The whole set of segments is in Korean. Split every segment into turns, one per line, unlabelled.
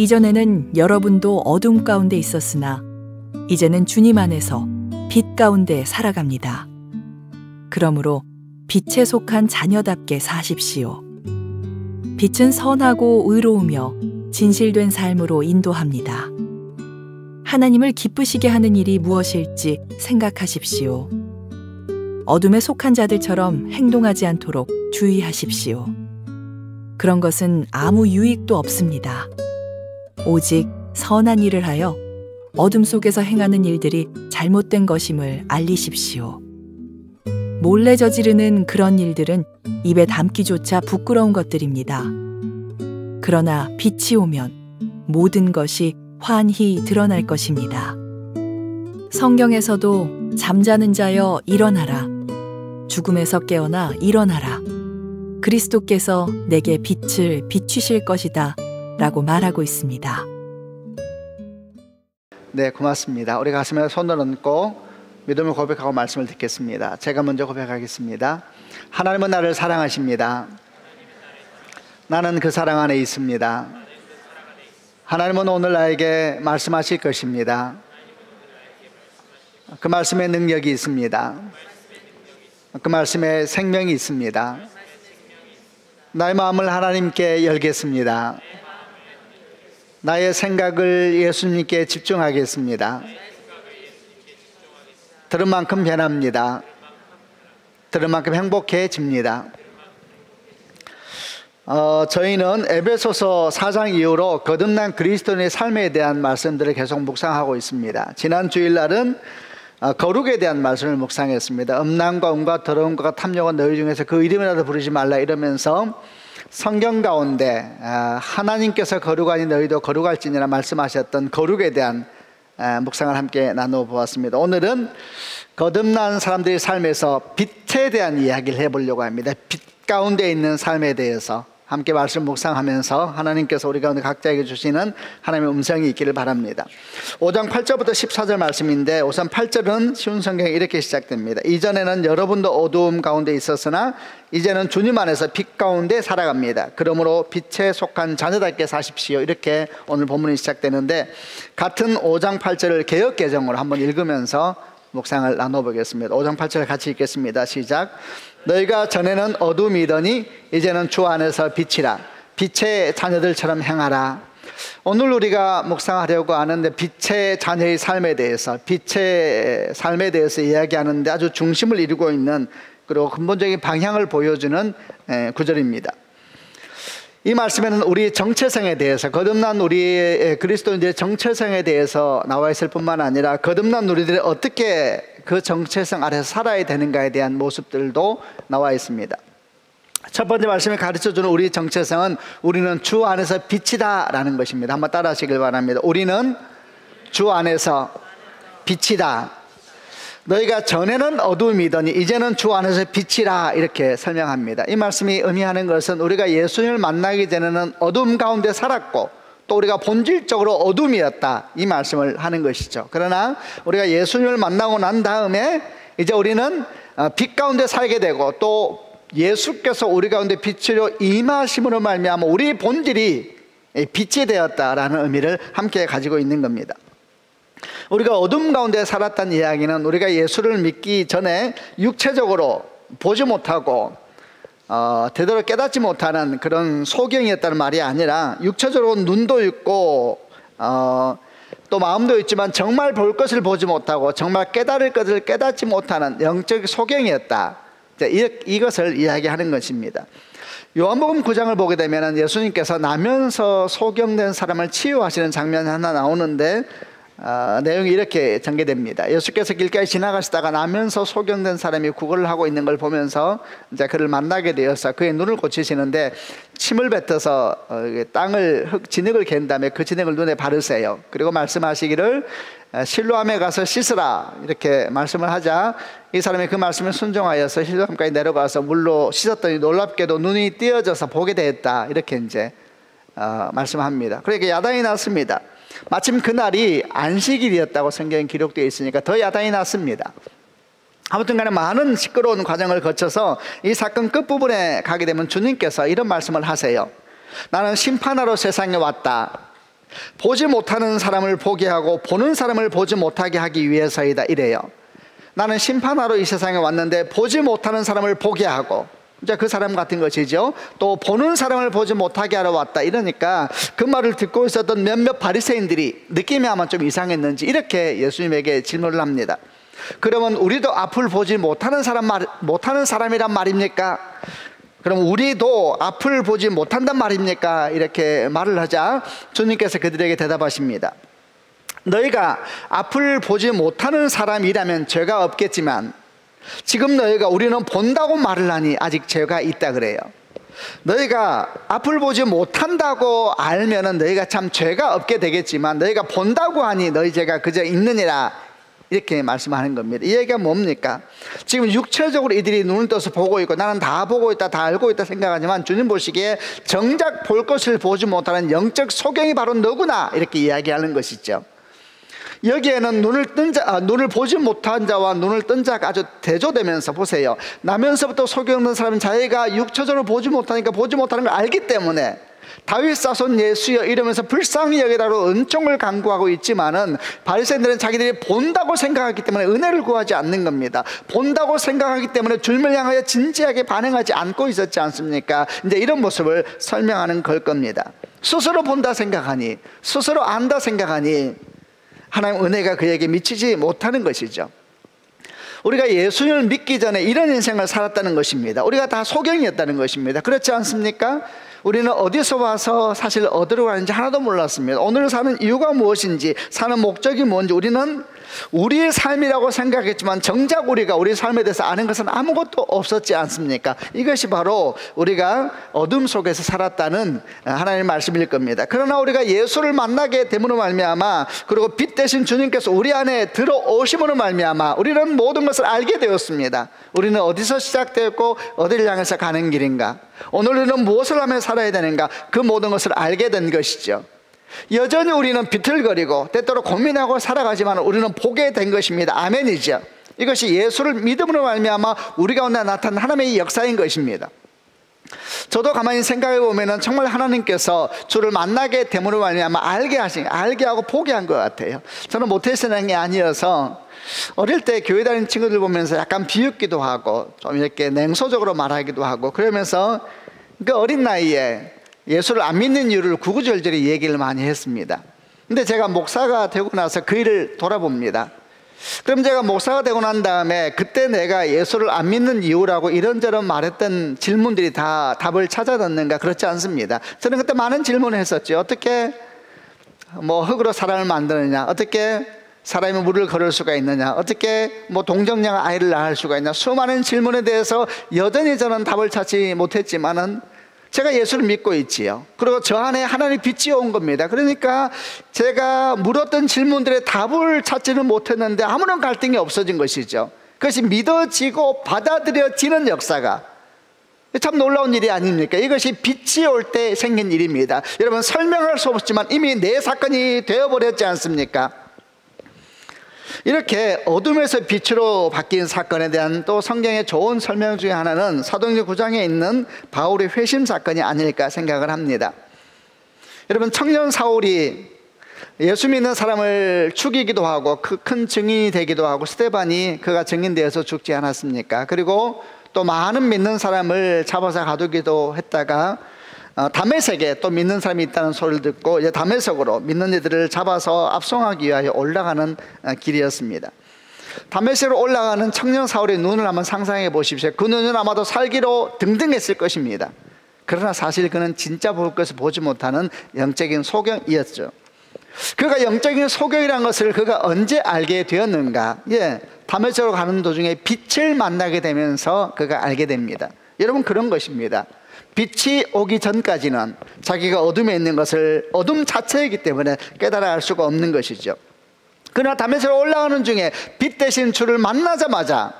이전에는 여러분도 어둠 가운데 있었으나 이제는 주님 안에서 빛 가운데 살아갑니다. 그러므로 빛에 속한 자녀답게 사십시오. 빛은 선하고 의로우며 진실된 삶으로 인도합니다. 하나님을 기쁘시게 하는 일이 무엇일지 생각하십시오. 어둠에 속한 자들처럼 행동하지 않도록 주의하십시오. 그런 것은 아무 유익도 없습니다. 오직 선한 일을 하여 어둠 속에서 행하는 일들이 잘못된 것임을 알리십시오. 몰래 저지르는 그런 일들은 입에 담기조차 부끄러운 것들입니다. 그러나 빛이 오면 모든 것이 환히 드러날 것입니다. 성경에서도 잠자는 자여 일어나라. 죽음에서 깨어나 일어나라. 그리스도께서 내게 빛을 비추실 것이다 라고 말하고 있습니다.
네, 고맙습니다. 우리 가슴에 손을 얹고 믿음을 고백하고 말씀을 듣겠습니다. 제가 먼저 고백하겠습니다. 하나님은 나를 사랑하십니다. 나는 그 사랑 안에 있습니다. 하나님은 오늘 나에게 말씀하실 것입니다. 그 말씀에 능력이 있습니다. 그 말씀에 생명이 있습니다. 나의 마음을 하나님께 열겠습니다. 나의 생각을 예수님께 집중하겠습니다. 들은 만큼 변합니다. 들은 만큼 행복해집니다. 저희는 에베소서 4장 이후로 거듭난 그리스도인의 삶에 대한 말씀들을 계속 묵상하고 있습니다. 지난 주일날은 거룩에 대한 말씀을 묵상했습니다. 음란과 음과 더러움과 탐욕은 너희 중에서 그 이름이라도 부르지 말라 이러면서 성경 가운데 하나님께서 거룩하니 너희도 거룩할지니라 말씀하셨던 거룩에 대한 묵상을 함께 나누어 보았습니다. 오늘은 거듭난 사람들의 삶에서 빛에 대한 이야기를 해보려고 합니다. 빛 가운데 있는 삶에 대해서 함께 말씀 묵상하면서 하나님께서 우리 가운데 각자에게 주시는 하나님의 음성이 있기를 바랍니다. 5장 8절부터 14절 말씀인데 우선 8절은 쉬운 성경에 이렇게 시작됩니다. 이전에는 여러분도 어두움 가운데 있었으나 이제는 주님 안에서 빛 가운데 살아갑니다. 그러므로 빛에 속한 자녀답게 사십시오. 이렇게 오늘 본문이 시작되는데 같은 5장 8절을 개역 개정으로 한번 읽으면서 묵상을 나눠보겠습니다. 5장 8절 같이 읽겠습니다. 시작. 너희가 전에는 어둠이더니 이제는 주 안에서 빛이라. 빛의 자녀들처럼 행하라. 오늘 우리가 묵상하려고 하는데 빛의 자녀의 삶에 대해서, 빛의 삶에 대해서 이야기하는데 아주 중심을 이루고 있는, 그리고 근본적인 방향을 보여주는 구절입니다. 이 말씀에는 우리 정체성에 대해서, 거듭난 우리 그리스도인들의 정체성에 대해서 나와 있을 뿐만 아니라 거듭난 우리들이 어떻게 그 정체성 아래서 살아야 되는가에 대한 모습들도 나와 있습니다. 첫 번째 말씀이 가르쳐주는 우리 정체성은 우리는 주 안에서 빛이다 라는 것입니다. 한번 따라 하시길 바랍니다. 우리는 주 안에서 빛이다. 너희가 전에는 어둠이더니 이제는 주 안에서 빛이라 이렇게 설명합니다. 이 말씀이 의미하는 것은 우리가 예수님을 만나기 전에는 어둠 가운데 살았고 또 우리가 본질적으로 어둠이었다 이 말씀을 하는 것이죠. 그러나 우리가 예수님을 만나고 난 다음에 이제 우리는 빛 가운데 살게 되고 또 예수께서 우리 가운데 빛으로 임하심으로 말미암아 우리 본질이 빛이 되었다라는 의미를 함께 가지고 있는 겁니다. 우리가 어둠 가운데 살았다는 이야기는 우리가 예수를 믿기 전에 육체적으로 보지 못하고 제대로 깨닫지 못하는 그런 소경이었다는 말이 아니라 육체적으로 눈도 있고 또 마음도 있지만 정말 볼 것을 보지 못하고 정말 깨달을 것을 깨닫지 못하는 영적 소경이었다. 이것을 이야기하는 것입니다. 요한복음 9장을 보게 되면 예수님께서 나면서 소경된 사람을 치유하시는 장면이 하나 나오는데 내용이 이렇게 전개됩니다. 예수께서 길가에 지나가시다가 나면서 소경된 사람이 구걸을 하고 있는 걸 보면서 이제 그를 만나게 되어서 그의 눈을 고치시는데 침을 뱉어서 땅을 진흙을 갠 다음에 그 진흙을 눈에 바르세요. 그리고 말씀하시기를 실로암에 가서 씻으라 이렇게 말씀을 하자 이 사람이 그 말씀에 순종하여서 실로암까지 내려가서 물로 씻었더니 놀랍게도 눈이 띄어져서 보게 되었다 이렇게 이제 말씀합니다. 그러니까 야단이 났습니다. 마침 그날이 안식일이었다고 성경에 기록되어 있으니까 더 야단이 났습니다. 아무튼 간에 많은 시끄러운 과정을 거쳐서 이 사건 끝부분에 가게 되면 주님께서 이런 말씀을 하세요. 나는 심판하러 세상에 왔다. 보지 못하는 사람을 보게 하고 보는 사람을 보지 못하게 하기 위해서이다 이래요. 나는 심판하러 이 세상에 왔는데 보지 못하는 사람을 보게 하고, 이제 그 사람 같은 것이죠. 또 보는 사람을 보지 못하게 하러 왔다 이러니까 그 말을 듣고 있었던 몇몇 바리새인들이 느낌이 아마 좀 이상했는지 이렇게 예수님에게 질문을 합니다. 그러면 우리도 앞을 보지 못하는 사람이란 말입니까? 그럼 우리도 앞을 보지 못한단 말입니까? 이렇게 말을 하자 주님께서 그들에게 대답하십니다. 너희가 앞을 보지 못하는 사람이라면 죄가 없겠지만 지금 너희가 우리는 본다고 말을 하니 아직 죄가 있다 그래요. 너희가 앞을 보지 못한다고 알면은 너희가 참 죄가 없게 되겠지만 너희가 본다고 하니 너희 죄가 그저 있느니라 이렇게 말씀하는 겁니다. 이 얘기가 뭡니까? 지금 육체적으로 이들이 눈을 떠서 보고 있고 나는 다 보고 있다, 다 알고 있다 생각하지만 주님 보시기에 정작 볼 것을 보지 못하는 영적 소경이 바로 너구나 이렇게 이야기하는 것이죠. 여기에는 눈을 보지 못한 자와 눈을 뜬 자가 아주 대조되면서 보세요. 나면서부터 소경된 사람은 자기가 육체적으로 보지 못하니까 보지 못하는 걸 알기 때문에 다윗 자손 예수여 이러면서 불쌍히 여기다로 은총을 간구하고 있지만은 바리새인들은 자기들이 본다고 생각하기 때문에 은혜를 구하지 않는 겁니다. 본다고 생각하기 때문에 주님을 향하여 진지하게 반응하지 않고 있었지 않습니까? 이제 이런 모습을 설명하는 걸 겁니다. 스스로 본다 생각하니, 스스로 안다 생각하니 하나님 은혜가 그에게 미치지 못하는 것이죠. 우리가 예수님을 믿기 전에 이런 인생을 살았다는 것입니다. 우리가 다 소경이었다는 것입니다. 그렇지 않습니까? 우리는 어디서 와서 사실 어디로 가는지 하나도 몰랐습니다. 오늘 사는 이유가 무엇인지, 사는 목적이 뭔지 우리는 우리의 삶이라고 생각했지만 정작 우리가 우리 삶에 대해서 아는 것은 아무것도 없었지 않습니까? 이것이 바로 우리가 어둠 속에서 살았다는 하나님의 말씀일 겁니다. 그러나 우리가 예수를 만나게 됨으로 말미암아, 그리고 빛 대신 주님께서 우리 안에 들어오심으로 말미암아 우리는 모든 것을 알게 되었습니다. 우리는 어디서 시작되었고 어디를 향해서 가는 길인가, 오늘 우리는 무엇을 하며 살아야 되는가, 그 모든 것을 알게 된 것이죠. 여전히 우리는 비틀거리고 때때로 고민하고 살아가지만 우리는 보게 된 것입니다. 아멘이죠. 이것이 예수를 믿음으로 말미암아 우리 가운데 나타난 하나님의 역사인 것입니다. 저도 가만히 생각해 보면은 정말 하나님께서 주를 만나게 됨으로 말미암아 알게 하고 보게 한 것 같아요. 저는 모태신앙이 아니어서 어릴 때 교회 다니는 친구들 보면서 약간 비웃기도 하고 좀 이렇게 냉소적으로 말하기도 하고 그러면서 그 어린 나이에 예수를 안 믿는 이유를 구구절절히 얘기를 많이 했습니다. 근데 제가 목사가 되고 나서 그 일을 돌아봅니다. 그럼 제가 목사가 되고 난 다음에 그때 내가 예수를 안 믿는 이유라고 이런저런 말했던 질문들이 다 답을 찾아냈는가? 그렇지 않습니다. 저는 그때 많은 질문을 했었죠. 어떻게 흙으로 사람을 만드느냐, 어떻게 사람이 물을 걸을 수가 있느냐, 어떻게 동정녀가 아이를 낳을 수가 있냐, 수많은 질문에 대해서 여전히 저는 답을 찾지 못했지만은 제가 예수를 믿고 있지요. 그리고 저 안에 하나님의 빛이 온 겁니다. 그러니까 제가 물었던 질문들의 답을 찾지는 못했는데 아무런 갈등이 없어진 것이죠. 그것이 믿어지고 받아들여지는 역사가 참 놀라운 일이 아닙니까? 이것이 빛이 올 때 생긴 일입니다. 여러분, 설명할 수 없지만 이미 내 사건이 되어버렸지 않습니까? 이렇게 어둠에서 빛으로 바뀐 사건에 대한 또 성경의 좋은 설명 중에 하나는 사도행전 9장에 있는 바울의 회심 사건이 아닐까 생각을 합니다. 여러분, 청년 사울이 예수 믿는 사람을 죽이기도 하고 큰 증인이 되기도 하고, 스데반이 그가 증인되어서 죽지 않았습니까? 그리고 또 많은 믿는 사람을 잡아서 가두기도 했다가 다메섹에 또 믿는 사람이 있다는 소리를 듣고 이제 다메섹으로 믿는 이들을 잡아서 압송하기 위하여 올라가는 길이었습니다. 다메섹으로 올라가는 청년 사울의 눈을 한번 상상해 보십시오. 그 눈은 아마도 살기로 등등했을 것입니다. 그러나 사실 그는 진짜 볼 것을 보지 못하는 영적인 소경이었죠. 그가 영적인 소경이라는 것을 그가 언제 알게 되었는가? 다메섹으로 가는 도중에 빛을 만나게 되면서 그가 알게 됩니다. 여러분, 그런 것입니다. 빛이 오기 전까지는 자기가 어둠에 있는 것을 어둠 자체이기 때문에 깨달아 알 수가 없는 것이죠. 그러나 다메섹으로 올라가는 중에 빛 대신 주를 만나자마자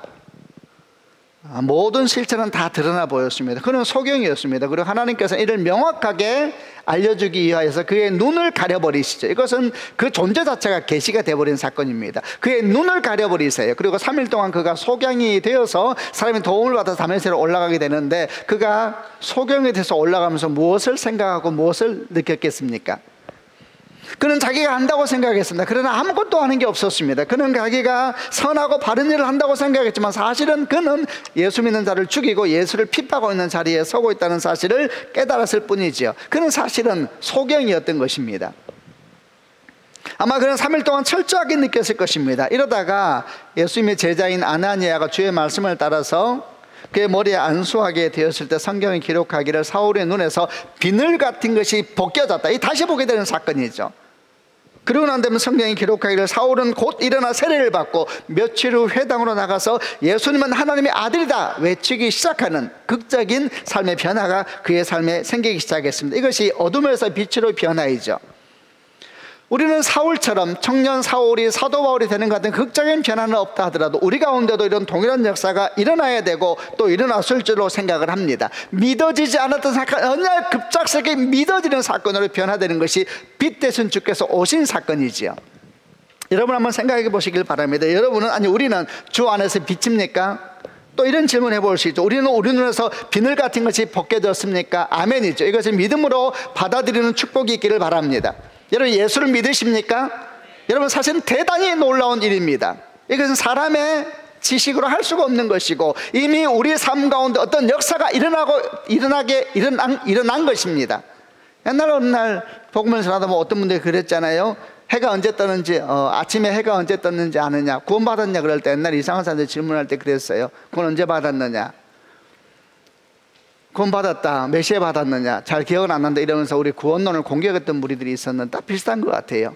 모든 실체는 다 드러나 보였습니다. 그는 소경이었습니다. 그리고 하나님께서 이를 명확하게 알려주기 위하여서 그의 눈을 가려버리시죠. 이것은 그 존재 자체가 계시가 되어버린 사건입니다. 그의 눈을 가려버리세요. 그리고 3일 동안 그가 소경이 되어서 사람의 도움을 받아서 다메섹으로 올라가게 되는데, 그가 소경이 돼서 올라가면서 무엇을 생각하고 무엇을 느꼈겠습니까? 그는 자기가 한다고 생각했습니다. 그러나 아무것도 하는 게 없었습니다. 그는 자기가 선하고 바른 일을 한다고 생각했지만 사실은 그는 예수 믿는 자를 죽이고 예수를 핍박하고 있는 자리에 서고 있다는 사실을 깨달았을 뿐이지요. 그는 사실은 소경이었던 것입니다. 아마 그는 3일 동안 철저하게 느꼈을 것입니다. 이러다가 예수님의 제자인 아나니아가 주의 말씀을 따라서 그의 머리에 안수하게 되었을 때 성경이 기록하기를 사울의 눈에서 비늘 같은 것이 벗겨졌다. 이 다시 보게 되는 사건이죠. 그러고 난 다음에 성경이 기록하기를 사울은 곧 일어나 세례를 받고 며칠 후 회당으로 나가서 예수님은 하나님의 아들이다 외치기 시작하는 극적인 삶의 변화가 그의 삶에 생기기 시작했습니다. 이것이 어둠에서 빛으로 변화이죠. 우리는 사울처럼 청년 사울이 사도 바울이 되는 것 같은 극적인 변화는 없다 하더라도 우리 가운데도 이런 동일한 역사가 일어나야 되고 또 일어났을 줄로 생각을 합니다. 믿어지지 않았던 사건, 어느 날 급작스럽게 믿어지는 사건으로 변화되는 것이 빛 대신 주께서 오신 사건이지요. 여러분 한번 생각해 보시길 바랍니다. 여러분은, 아니 우리는 주 안에서 빛입니까? 또 이런 질문 해볼 수 있죠. 우리는 우리 눈에서 비늘 같은 것이 벗겨졌습니까? 아멘이죠. 이것을 믿음으로 받아들이는 축복이 있기를 바랍니다. 여러분 예수를 믿으십니까? 여러분 사실은 대단히 놀라운 일입니다. 이것은 사람의 지식으로 할 수가 없는 것이고 이미 우리 삶 가운데 어떤 역사가 일어난 것입니다. 옛날 어느 날 복음을 전하다 보면 어떤 분들이 그랬잖아요. 해가 언제 떴는지, 아침에 해가 언제 떴는지 아느냐, 구원받았냐 그럴 때 옛날 이상한 사람들 질문할 때 그랬어요. 그건 언제 받았느냐, 구원 받았다, 몇 시에 받았느냐, 잘 기억은 안 난다 이러면서 우리 구원론을 공격했던 무리들이 있었는데 딱 비슷한 것 같아요.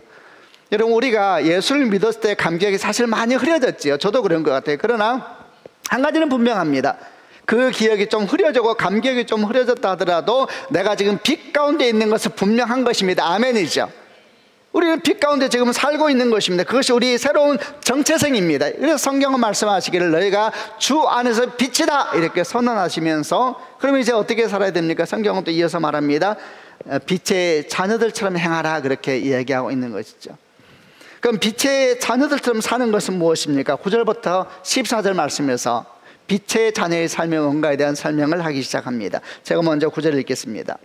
여러분 우리가 예수를 믿었을 때 감격이 사실 많이 흐려졌지요. 저도 그런 것 같아요. 그러나 한 가지는 분명합니다. 그 기억이 좀 흐려지고 감격이 좀 흐려졌다 하더라도 내가 지금 빛 가운데 있는 것은 분명한 것입니다. 아멘이죠. 우리는 빛 가운데 지금 살고 있는 것입니다. 그것이 우리 새로운 정체성입니다. 그래서 성경은 말씀하시기를 너희가 주 안에서 빛이다 이렇게 선언하시면서, 그러면 이제 어떻게 살아야 됩니까? 성경은 또 이어서 말합니다. 빛의 자녀들처럼 행하라 그렇게 이야기하고 있는 것이죠. 그럼 빛의 자녀들처럼 사는 것은 무엇입니까? 9절부터 14절 말씀에서 빛의 자녀의 삶의 뭔가에 대한 설명을 하기 시작합니다. 제가 먼저 9절을 읽겠습니다.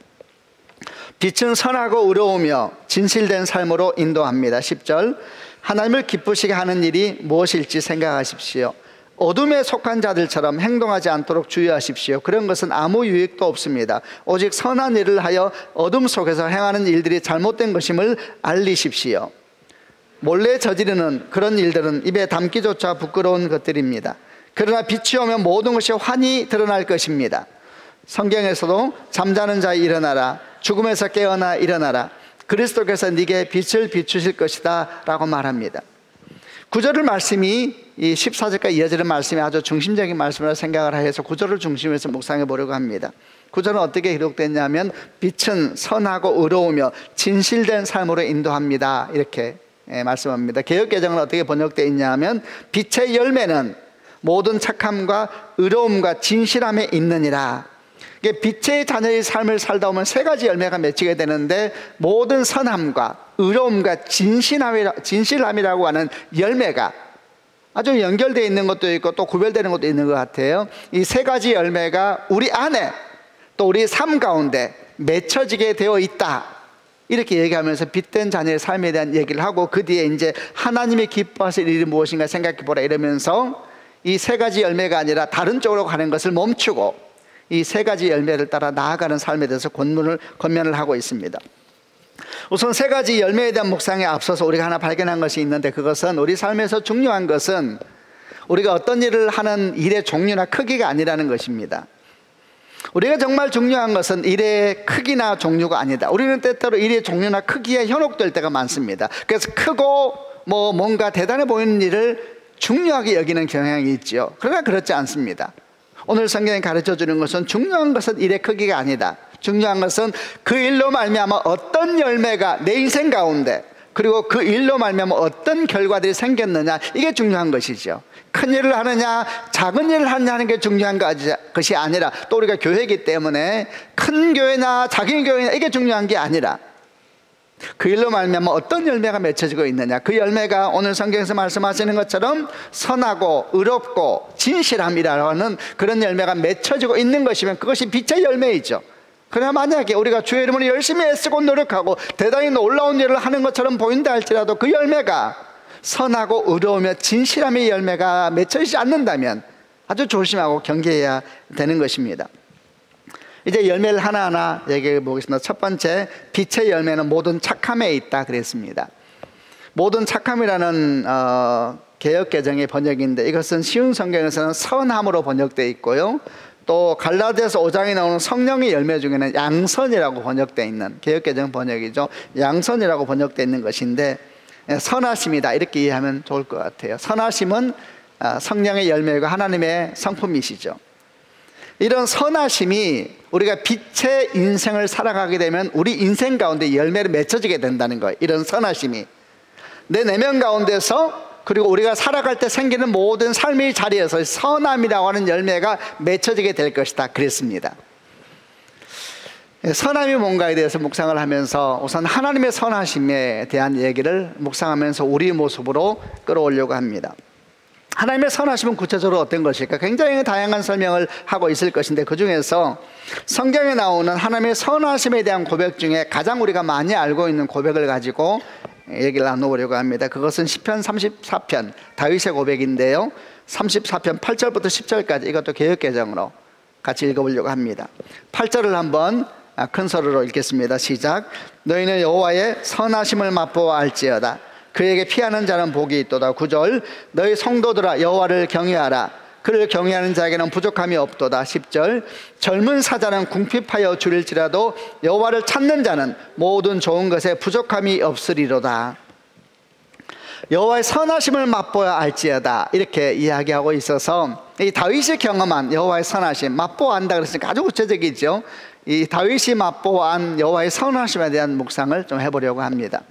빛은 선하고 의로우며 진실된 삶으로 인도합니다. 10절 하나님을 기쁘시게 하는 일이 무엇일지 생각하십시오. 어둠에 속한 자들처럼 행동하지 않도록 주의하십시오. 그런 것은 아무 유익도 없습니다. 오직 선한 일을 하여 어둠 속에서 행하는 일들이 잘못된 것임을 알리십시오. 몰래 저지르는 그런 일들은 입에 담기조차 부끄러운 것들입니다. 그러나 빛이 오면 모든 것이 환히 드러날 것입니다. 성경에서도 잠자는 자 일어나라, 죽음에서 깨어나 일어나라, 그리스도께서 네게 빛을 비추실 것이다 라고 말합니다. 9절의 말씀이 이 14절까지 이어지는 말씀이 아주 중심적인 말씀으로 생각을 해서 9절을 중심에서 묵상해 보려고 합니다. 9절은 어떻게 기록됐냐면 빛은 선하고 의로우며 진실된 삶으로 인도합니다 이렇게 말씀합니다. 개역개정은 어떻게 번역되어 있냐면 빛의 열매는 모든 착함과 의로움과 진실함에 있느니라. 빛의 자녀의 삶을 살다 보면 세 가지 열매가 맺히게 되는데 모든 선함과 의로움과 진실함이라고 하는 열매가 아주 연결되어 있는 것도 있고 또 구별되는 것도 있는 것 같아요. 이 세 가지 열매가 우리 안에 또 우리 삶 가운데 맺혀지게 되어 있다 이렇게 얘기하면서 빛된 자녀의 삶에 대한 얘기를 하고 그 뒤에 이제 하나님이 기뻐하실 일이 무엇인가 생각해 보라 이러면서 이 세 가지 열매가 아니라 다른 쪽으로 가는 것을 멈추고 이 세 가지 열매를 따라 나아가는 삶에 대해서 권면을 하고 있습니다. 우선 세 가지 열매에 대한 묵상에 앞서서 우리가 하나 발견한 것이 있는데, 그것은 우리 삶에서 중요한 것은 우리가 어떤 일을 하는 일의 종류나 크기가 아니라는 것입니다. 우리가 정말 중요한 것은 일의 크기나 종류가 아니다. 우리는 때때로 일의 종류나 크기에 현혹될 때가 많습니다. 그래서 크고 뭔가 대단해 보이는 일을 중요하게 여기는 경향이 있죠. 그러나 그렇지 않습니다. 오늘 성경이 가르쳐주는 것은 중요한 것은 일의 크기가 아니다. 중요한 것은 그 일로 말미암아 어떤 열매가 내 인생 가운데, 그리고 그 일로 말미암아 어떤 결과들이 생겼느냐, 이게 중요한 것이죠. 큰 일을 하느냐 작은 일을 하느냐 하는 게 중요한 것이 아니라, 또 우리가 교회이기 때문에 큰 교회나 작은 교회나 이게 중요한 게 아니라 그 일로 말미암아 어떤 열매가 맺혀지고 있느냐, 그 열매가 오늘 성경에서 말씀하시는 것처럼 선하고 의롭고 진실함이라는 그런 열매가 맺혀지고 있는 것이면 그것이 빛의 열매이죠. 그러나 만약에 우리가 주의 이름을 열심히 애쓰고 노력하고 대단히 놀라운 일을 하는 것처럼 보인다 할지라도 그 열매가 선하고 의로우며 진실함의 열매가 맺혀지지 않는다면 아주 조심하고 경계해야 되는 것입니다. 이제 열매를 하나하나 얘기해 보겠습니다. 첫 번째, 빛의 열매는 모든 착함에 있다 그랬습니다. 모든 착함이라는 개역개정의 번역인데 이것은 쉬운 성경에서는 선함으로 번역되어 있고요, 또 갈라디아서 5장에 나오는 성령의 열매 중에는 양선이라고 번역되어 있는 개역개정 번역이죠. 양선이라고 번역되어 있는 것인데 선하심이다 이렇게 이해하면 좋을 것 같아요. 선하심은 성령의 열매가 하나님의 성품이시죠. 이런 선하심이 우리가 빛의 인생을 살아가게 되면 우리 인생 가운데 열매를 맺혀지게 된다는 거예요. 이런 선하심이 내 내면 가운데서, 그리고 우리가 살아갈 때 생기는 모든 삶의 자리에서 선함이라고 하는 열매가 맺혀지게 될 것이다 그랬습니다. 선함이 뭔가에 대해서 묵상을 하면서 우선 하나님의 선하심에 대한 얘기를 묵상하면서 우리 모습으로 끌어오려고 합니다. 하나님의 선하심은 구체적으로 어떤 것일까? 굉장히 다양한 설명을 하고 있을 것인데 그 중에서 성경에 나오는 하나님의 선하심에 대한 고백 중에 가장 우리가 많이 알고 있는 고백을 가지고 얘기를 나눠보려고 합니다. 그것은 시편 34편 다윗의 고백인데요, 34편 8절부터 10절까지 이것도 개역개정으로 같이 읽어보려고 합니다. 8절을 한번 큰 소리로 읽겠습니다. 시작. 너희는 여호와의 선하심을 맛보아 알지어다. 그에게 피하는 자는 복이 있도다. 9절. 너희 성도들아 여호와를 경외하라. 그를 경외하는 자에게는 부족함이 없도다. 10절. 젊은 사자는 궁핍하여 줄일지라도 여호와를 찾는 자는 모든 좋은 것에 부족함이 없으리로다. 여호와의 선하심을 맛보아 알지어다 이렇게 이야기하고 있어서 이 다윗이 경험한 여호와의 선하심, 맛보아 안다 그랬으니까 아주 구체적이죠. 이 다윗이 맛보아한 여호와의 선하심에 대한 묵상을 좀 해보려고 합니다.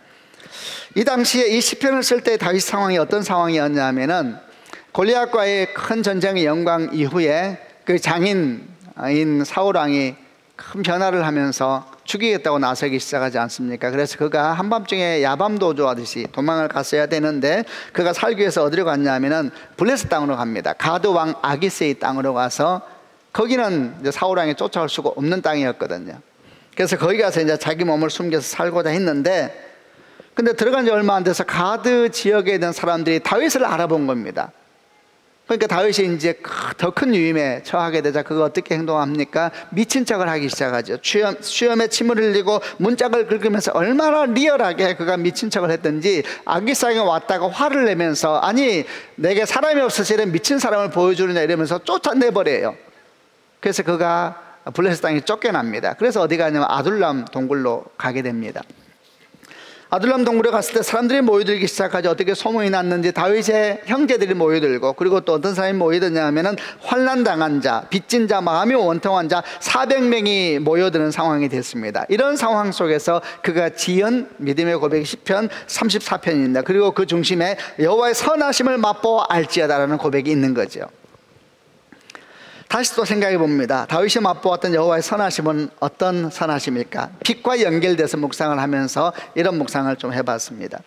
이 당시에 이 시편을 쓸 때 다윗 상황이 어떤 상황이었냐면은 골리앗과의 큰 전쟁의 영광 이후에 그 장인인 사울 왕이 큰 변화를 하면서 죽이겠다고 나서기 시작하지 않습니까? 그래서 그가 한밤중에 야밤도주하듯이 도망을 갔어야 되는데 그가 살기 위해서 어디로 갔냐면은 블레셋 땅으로 갑니다. 가드 왕 아기스의 땅으로 가서 거기는 이제 사울 왕이 쫓아올 수가 없는 땅이었거든요. 그래서 거기 가서 이제 자기 몸을 숨겨서 살고자 했는데, 근데 들어간 지 얼마 안 돼서 가드 지역에 있는 사람들이 다윗을 알아본 겁니다. 그러니까 다윗이 이제 더 큰 위임에 처하게 되자 그가 어떻게 행동합니까? 미친 척을 하기 시작하죠. 수염에 침을 흘리고 문짝을 긁으면서 얼마나 리얼하게 그가 미친 척을 했던지 아기스에게 왔다가 화를 내면서 아니 내게 사람이 없어서 이런 미친 사람을 보여주느냐 이러면서 쫓아내버려요. 그래서 그가 블레셋 땅에 쫓겨납니다. 그래서 어디 가냐면 아둘람 동굴로 가게 됩니다. 아둘람 동굴에 갔을 때 사람들이 모여들기 시작하죠. 어떻게 소문이 났는지 다윗의 형제들이 모여들고, 그리고 또 어떤 사람이 모여드냐 하면은 환난당한 자, 빚진 자, 마음이 원통한 자 400명이 모여드는 상황이 됐습니다. 이런 상황 속에서 그가 지은 믿음의 고백 시편 34편입니다. 그리고 그 중심에 여호와의 선하심을 맛보아 알지어다라는 고백이 있는 거죠. 다시 또 생각해 봅니다. 다윗이 맛보았던 여호와의 선하심은 어떤 선하심일까? 빛과 연결돼서 묵상을 하면서 이런 묵상을 좀 해봤습니다.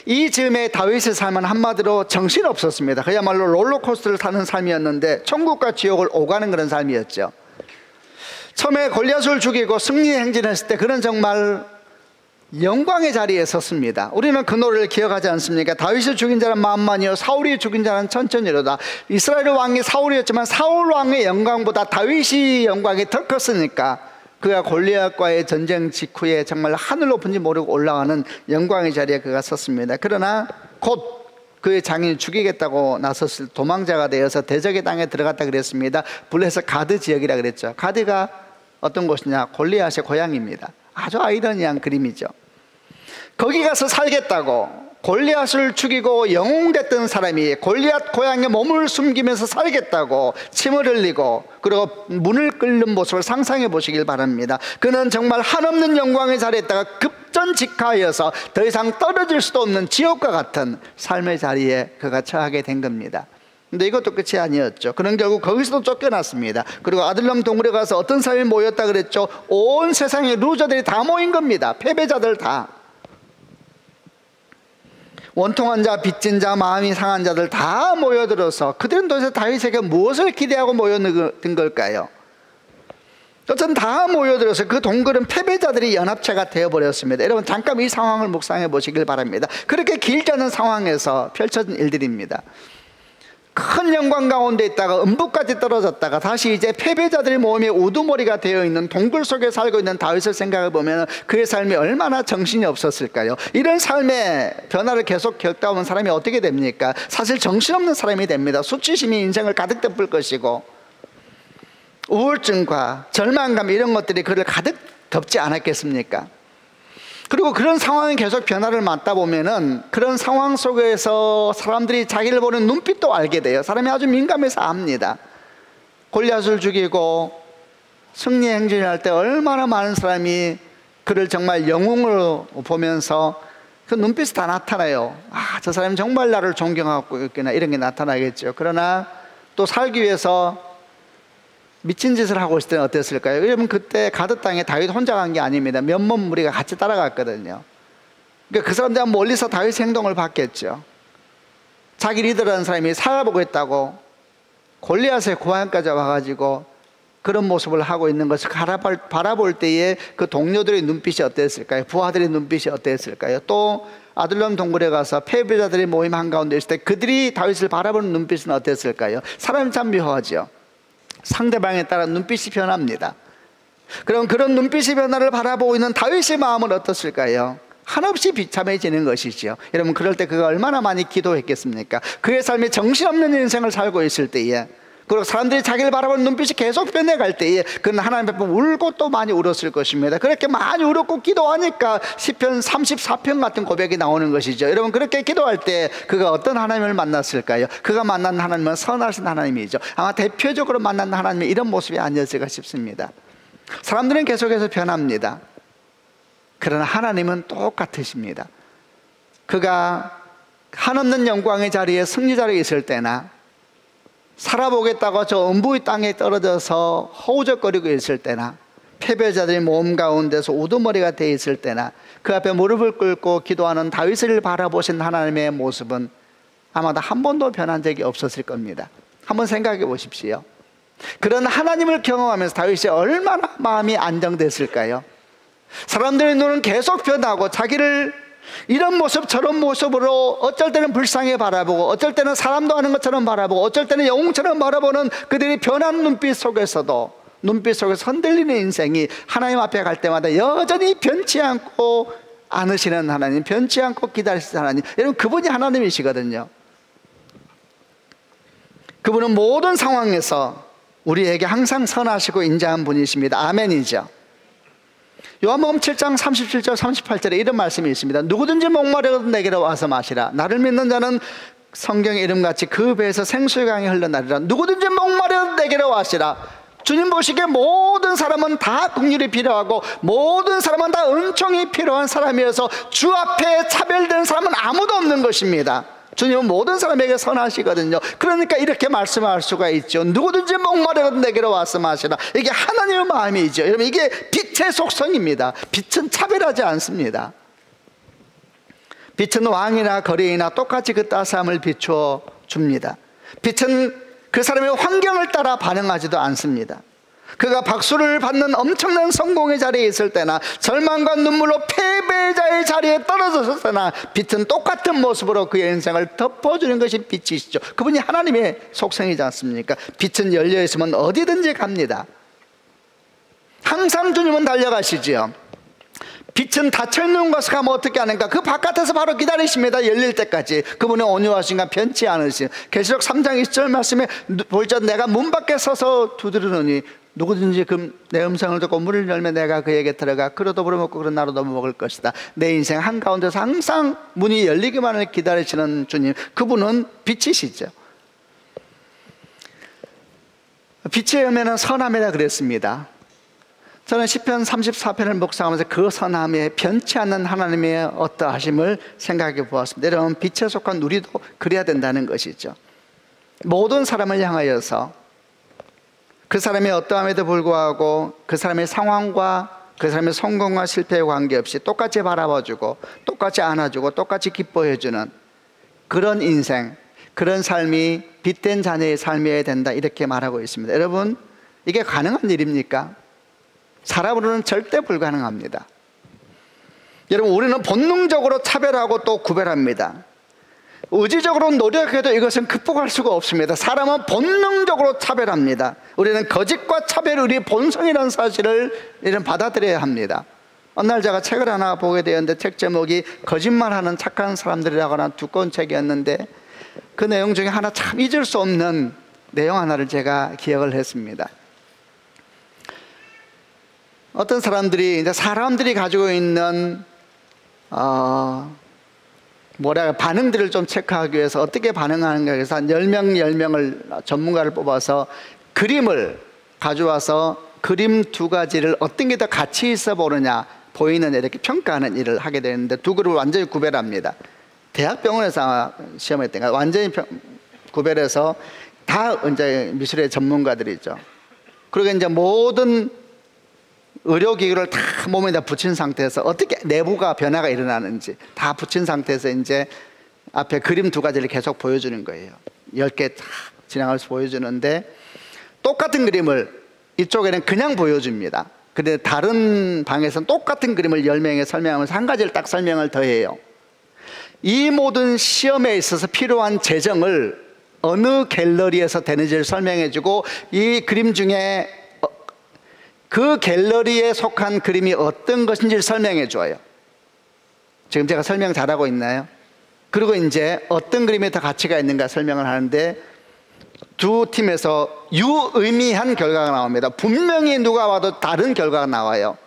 이 즈음에 다윗의 삶은 한마디로 정신없었습니다. 그야말로 롤러코스터를 타는 삶이었는데 천국과 지옥을 오가는 그런 삶이었죠. 처음에 골리앗을 죽이고 승리 행진했을 때 그는 정말 영광의 자리에 섰습니다. 우리는 그 노래를 기억하지 않습니까? 다윗이 죽인 자는 만만이요 사울이 죽인 자는 천천히로다. 이스라엘 왕이 사울이었지만 사울 왕의 영광보다 다윗이 영광이 더 컸으니까 그가 골리앗과의 전쟁 직후에 정말 하늘 높은지 모르고 올라가는 영광의 자리에 그가 섰습니다. 그러나 곧 그의 장인이 죽이겠다고 나섰을 도망자가 되어서 대적의 땅에 들어갔다 그랬습니다. 블레셋 가드 지역이라 그랬죠. 가드가 어떤 곳이냐? 골리앗의 고향입니다. 아주 아이러니한 그림이죠. 거기 가서 살겠다고 골리앗을 죽이고 영웅됐던 사람이 골리앗 고향에 몸을 숨기면서 살겠다고 침을 흘리고 그리고 문을 끓는 모습을 상상해 보시길 바랍니다. 그는 정말 한없는 영광의 자리에 있다가 급전직하여서 더 이상 떨어질 수도 없는 지옥과 같은 삶의 자리에 그가 처하게 된 겁니다. 근데 이것도 끝이 아니었죠. 그는 결국 거기서도 쫓겨났습니다. 그리고 아둘람 동굴에 가서 어떤 사람이 모였다 그랬죠? 온 세상의 루저들이 다 모인 겁니다. 패배자들 다. 원통한 자, 빚진 자, 마음이 상한 자들 다 모여들어서 그들은 도대체 다윗에게 무엇을 기대하고 모여든 걸까요? 어쨌든 다 모여들어서 그 동굴은 패배자들이 연합체가 되어버렸습니다. 여러분 잠깐 이 상황을 묵상해 보시길 바랍니다. 그렇게 길지 않은 상황에서 펼쳐진 일들입니다. 큰 영광 가운데 있다가 음부까지 떨어졌다가 다시 이제 패배자들의 모임의 우두머리가 되어 있는 동굴 속에 살고 있는 다윗을 생각해 보면 그의 삶이 얼마나 정신이 없었을까요? 이런 삶의 변화를 계속 겪다 보면 사람이 어떻게 됩니까? 사실 정신없는 사람이 됩니다. 수치심이 인생을 가득 덮을 것이고 우울증과 절망감 이런 것들이 그를 가득 덮지 않았겠습니까? 그리고 그런 상황이 계속 변화를 맞다 보면은 그런 상황 속에서 사람들이 자기를 보는 눈빛도 알게 돼요. 사람이 아주 민감해서 압니다. 골리앗을 죽이고 승리 행진을 할 때 얼마나 많은 사람이 그를 정말 영웅으로 보면서 그 눈빛이 다 나타나요. 아, 저 사람이 정말 나를 존경하고 있구나 이런 게 나타나겠죠. 그러나 또 살기 위해서 미친 짓을 하고 있을 때는 어땠을까요? 여러분 그때 가드 땅에 다윗 혼자 간 게 아닙니다. 몇몇 무리가 같이 따라갔거든요. 그러니까 그 사람들은 멀리서 다윗의 행동을 봤겠죠. 자기 리더라는 사람이 살아보고 있다고 골리앗의 고향까지 와가지고 그런 모습을 하고 있는 것을 바라볼 때에 그 동료들의 눈빛이 어땠을까요? 부하들의 눈빛이 어땠을까요? 또 아둘람 동굴에 가서 패배자들의 모임 한가운데 있을 때 그들이 다윗을 바라보는 눈빛은 어땠을까요? 사람이 참 묘하죠. 상대방에 따라 눈빛이 변합니다. 그럼 그런 눈빛의 변화를 바라보고 있는 다윗의 마음은 어떻을까요? 한없이 비참해지는 것이죠. 여러분 그럴 때 그가 얼마나 많이 기도했겠습니까? 그의 삶에 정신없는 인생을 살고 있을 때에 그리고 사람들이 자기를 바라보는 눈빛이 계속 변해갈 때에 그는 하나님 앞에 울고 또 많이 울었을 것입니다. 그렇게 많이 울었고 기도하니까 시편 34편 같은 고백이 나오는 것이죠. 여러분 그렇게 기도할 때 그가 어떤 하나님을 만났을까요? 그가 만난 하나님은 선하신 하나님이죠. 아마 대표적으로 만난 하나님이 이런 모습이 아니었을까 싶습니다. 사람들은 계속해서 변합니다. 그러나 하나님은 똑같으십니다. 그가 한없는 영광의 자리에 승리자리에 있을 때나 살아보겠다고 저 음부의 땅에 떨어져서 허우적거리고 있을 때나 패배자들의 몸 가운데서 우두머리가 되어 있을 때나 그 앞에 무릎을 꿇고 기도하는 다윗을 바라보신 하나님의 모습은 아마도 한 번도 변한 적이 없었을 겁니다. 한번 생각해 보십시오. 그런 하나님을 경험하면서 다윗이 얼마나 마음이 안정됐을까요? 사람들의 눈은 계속 변하고 자기를 이런 모습 저런 모습으로 어쩔 때는 불쌍히 바라보고 어쩔 때는 사람도 하는 것처럼 바라보고 어쩔 때는 영웅처럼 바라보는 그들이 변한 눈빛 속에서도 눈빛 속에서 흔들리는 인생이 하나님 앞에 갈 때마다 여전히 변치 않고 안으시는 하나님, 변치 않고 기다리시는 하나님. 여러분 그분이 하나님이시거든요. 그분은 모든 상황에서 우리에게 항상 선하시고 인자한 분이십니다. 아멘이죠. 요한복음 7장 37절 38절에 이런 말씀이 있습니다. 누구든지 목마르거든 내게로 와서 마시라. 나를 믿는 자는 성경의 이름같이 그 배에서 생수의 강이 흘러나리라. 누구든지 목마르거든 내게로 와시라. 주님 보시기에 모든 사람은 다 긍휼이 필요하고 모든 사람은 다 은총이 필요한 사람이어서 주 앞에 차별되는 사람은 아무도 없는 것입니다. 주님은 모든 사람에게 선하시거든요. 그러니까 이렇게 말씀할 수가 있죠. 누구든지 목마르거든 내게로 와서 마시라. 이게 하나님의 마음이죠. 여러분 이게 빛의 속성입니다. 빛은 차별하지 않습니다. 빛은 왕이나 거리이나 똑같이 그 따스함을 비추어 줍니다. 빛은 그 사람의 환경을 따라 반응하지도 않습니다. 그가 박수를 받는 엄청난 성공의 자리에 있을 때나 절망과 눈물로 패배자의 자리에 떨어졌을 때나 빛은 똑같은 모습으로 그의 인생을 덮어주는 것이 빛이시죠. 그분이 하나님의 속성이지 않습니까? 빛은 열려있으면 어디든지 갑니다. 항상 주님은 달려가시지요. 빛은 닫혀있는 곳에 가면 어떻게 하는가? 그 바깥에서 바로 기다리십니다. 열릴 때까지. 그분의 온유하신가 변치 않으신. 계시록 3장 20절 말씀에 볼지어다 내가 문 밖에 서서 두드리노니 누구든지 내 음성을 듣고 문을 열면 내가 그에게 들어가 그러도 부려먹고 그런 나로도 먹을 것이다. 내 인생 한가운데서 항상 문이 열리기만을 기다리시는 주님, 그분은 빛이시죠. 빛의 열매는 선함이라 그랬습니다. 저는 시편 34편을 묵상하면서 그 선함에 변치 않는 하나님의 어떠하심을 생각해 보았습니다. 여러분 빛에 속한 우리도 그래야 된다는 것이죠. 모든 사람을 향하여서 그 사람의 어떠함에도 불구하고 그 사람의 상황과 그 사람의 성공과 실패에 관계없이 똑같이 바라봐주고 똑같이 안아주고 똑같이 기뻐해주는 그런 인생, 그런 삶이 빛된 자녀의 삶이어야 된다 이렇게 말하고 있습니다. 여러분 이게 가능한 일입니까? 사람으로는 절대 불가능합니다. 여러분, 우리는 본능적으로 차별하고 또 구별합니다. 의지적으로 노력해도 이것은 극복할 수가 없습니다. 사람은 본능적으로 차별합니다. 우리는 거짓과 차별이 우리 본성이라는 사실을 이런 받아들여야 합니다. 어느 날 제가 책을 하나 보게 되었는데, 책 제목이 거짓말하는 착한 사람들이라고 두꺼운 책이었는데, 그 내용 중에 하나 참 잊을 수 없는 내용 하나를 제가 기억을 했습니다. 어떤 사람들이 이제 사람들이 가지고 있는 반응들을 좀 체크하기 위해서 어떻게 반응하는가 해서 한 10명을 전문가를 뽑아서 그림을 가져와서 그림 2가지를 어떤 게 더 가치 있어 보이느냐 이렇게 평가하는 일을 하게 되는데, 두 그룹을 완전히 구별합니다. 대학병원에서 시험했던 완전히 구별해서 다 이제 미술의 전문가들이죠. 그리고 이제 모든 의료기구를 다 몸에다 붙인 상태에서 어떻게 내부가 변화가 일어나는지 다 붙인 상태에서 이제 앞에 그림 2가지를 계속 보여주는 거예요. 10개 다 진행해서 보여주는데, 똑같은 그림을 이쪽에는 그냥 보여줍니다. 근데 다른 방에서는 똑같은 그림을 10명에 설명하면서 한 가지를 딱 설명을 더해요. 이 모든 시험에 있어서 필요한 재정을 어느 갤러리에서 되는지를 설명해주고, 이 그림 중에 그 갤러리에 속한 그림이 어떤 것인지를 설명해 줘요. 지금 제가 설명 잘하고 있나요? 그리고 이제 어떤 그림에 더 가치가 있는가 설명을 하는데, 두 팀에서 유의미한 결과가 나옵니다. 분명히 누가 와도 다른 결과가 나와요.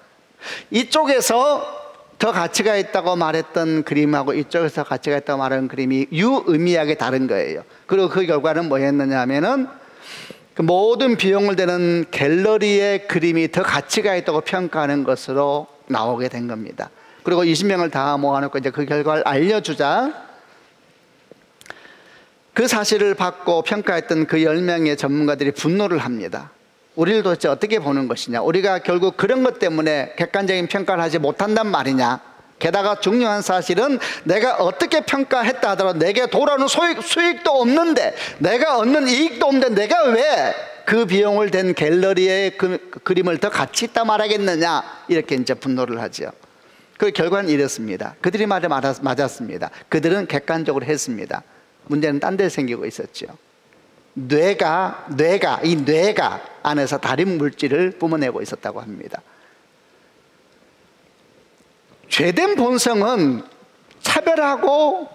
이쪽에서 더 가치가 있다고 말했던 그림하고 이쪽에서 가치가 있다고 말하는 그림이 유의미하게 다른 거예요. 그리고 그 결과는 뭐였느냐 하면은, 그 모든 비용을 대는 갤러리의 그림이 더 가치가 있다고 평가하는 것으로 나오게 된 겁니다. 그리고 20명을 다 모아놓고 이제 그 결과를 알려주자, 그 사실을 받고 평가했던 그 10명의 전문가들이 분노를 합니다. 우리를 도대체 어떻게 보는 것이냐, 우리가 결국 그런 것 때문에 객관적인 평가를 하지 못한단 말이냐, 게다가 중요한 사실은 내가 어떻게 평가했다 하더라도 내게 돌아오는 수익도 없는데, 내가 얻는 이익도 없는데 내가 왜 그 비용을 댄 갤러리의 그림을 더 가치 있다 말하겠느냐, 이렇게 이제 분노를 하죠. 그 결과는 이렇습니다. 그들이 말에 맞았습니다. 그들은 객관적으로 했습니다. 문제는 딴 데 생기고 있었죠. 뇌가 안에서 다른 물질을 뿜어내고 있었다고 합니다. 죄된 본성은 차별하고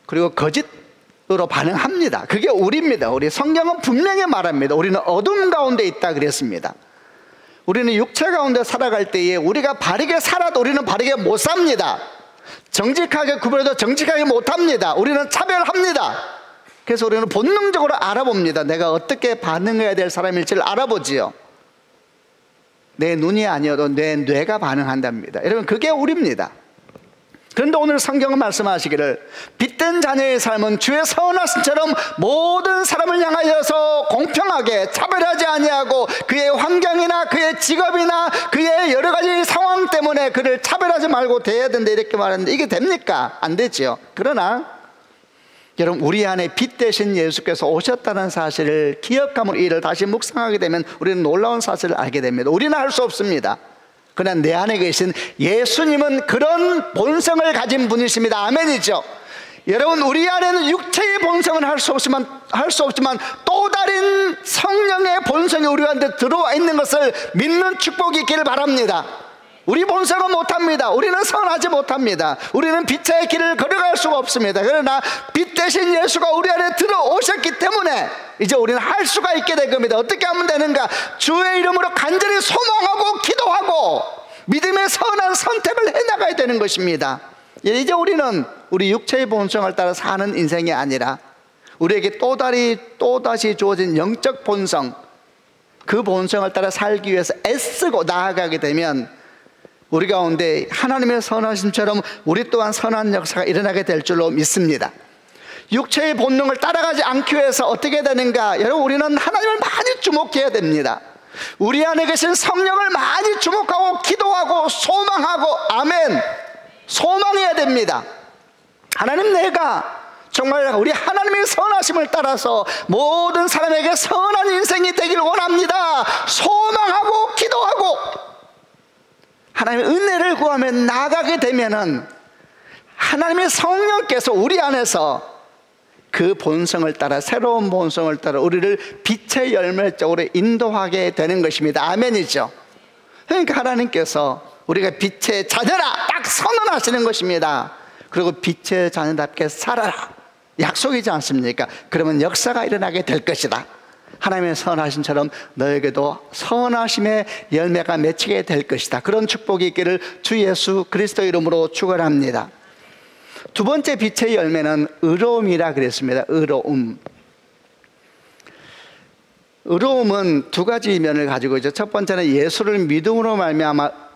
그리고 거짓으로 반응합니다. 그게 우리입니다. 우리 성경은 분명히 말합니다. 우리는 어둠 가운데 있다 그랬습니다. 우리는 육체 가운데 살아갈 때에 우리가 바르게 살아도 우리는 바르게 못 삽니다. 정직하게 구별해도 정직하게 못합니다. 우리는 차별합니다. 그래서 우리는 본능적으로 알아봅니다. 내가 어떻게 반응해야 될 사람일지를 알아보지요. 내 눈이 아니어도 내 뇌가 반응한답니다. 여러분, 그게 우리입니다. 그런데 오늘 성경은 말씀하시기를, 빛된 자녀의 삶은 주의 선하심처럼 모든 사람을 향하여서 공평하게 차별하지 아니하고, 그의 환경이나 그의 직업이나 그의 여러 가지 상황 때문에 그를 차별하지 말고 대해야 된다, 이렇게 말하는데 이게 됩니까? 안 되죠. 그러나 여러분, 우리 안에 빛 대신 예수께서 오셨다는 사실을 기억함으로 이를 다시 묵상하게 되면 우리는 놀라운 사실을 알게 됩니다. 우리는 할 수 없습니다. 그러나 내 안에 계신 예수님은 그런 본성을 가진 분이십니다. 아멘이죠. 여러분, 우리 안에는 육체의 본성은 할 수 없지만 또 다른 성령의 본성이 우리 안에 들어와 있는 것을 믿는 축복이 있기를 바랍니다. 우리 본성은 못합니다. 우리는 선하지 못합니다. 우리는 빛의 길을 걸어갈 수가 없습니다. 그러나 빛 대신 예수가 우리 안에 들어오셨기 때문에 이제 우리는 할 수가 있게 된 겁니다. 어떻게 하면 되는가? 주의 이름으로 간절히 소망하고 기도하고 믿음의 선한 선택을 해나가야 되는 것입니다. 이제 우리는 우리 육체의 본성을 따라 사는 인생이 아니라 우리에게 또다시 주어진 영적 본성, 그 본성을 따라 살기 위해서 애쓰고 나아가게 되면 우리 가운데 하나님의 선하심처럼 우리 또한 선한 역사가 일어나게 될 줄로 믿습니다. 육체의 본능을 따라가지 않기 위해서 어떻게 되는가? 여러분, 우리는 하나님을 많이 주목해야 됩니다. 우리 안에 계신 성령을 많이 주목하고 기도하고 소망하고, 아멘, 소망해야 됩니다. 하나님, 내가 정말 우리 하나님의 선하심을 따라서 모든 사람에게 선한 인생이 되길 원합니다. 소망하고 기도하고 하나님의 은혜를 구하며 나가게 되면은 하나님의 성령께서 우리 안에서 그 본성을 따라, 새로운 본성을 따라 우리를 빛의 열매 쪽으로 인도하게 되는 것입니다. 아멘이죠. 그러니까 하나님께서 우리가 빛의 자녀라 딱 선언하시는 것입니다. 그리고 빛의 자녀답게 살아라 약속이지 않습니까? 그러면 역사가 일어나게 될 것이다. 하나님의 선하심처럼 너에게도 선하심의 열매가 맺히게 될 것이다. 그런 축복이 있기를 주 예수 그리스도 이름으로 축원합니다. 두 번째 빛의 열매는 의로움이라 그랬습니다. 의로움. 의로움은 두 가지 면을 가지고 있죠. 첫 번째는 예수를 믿음으로 말미암아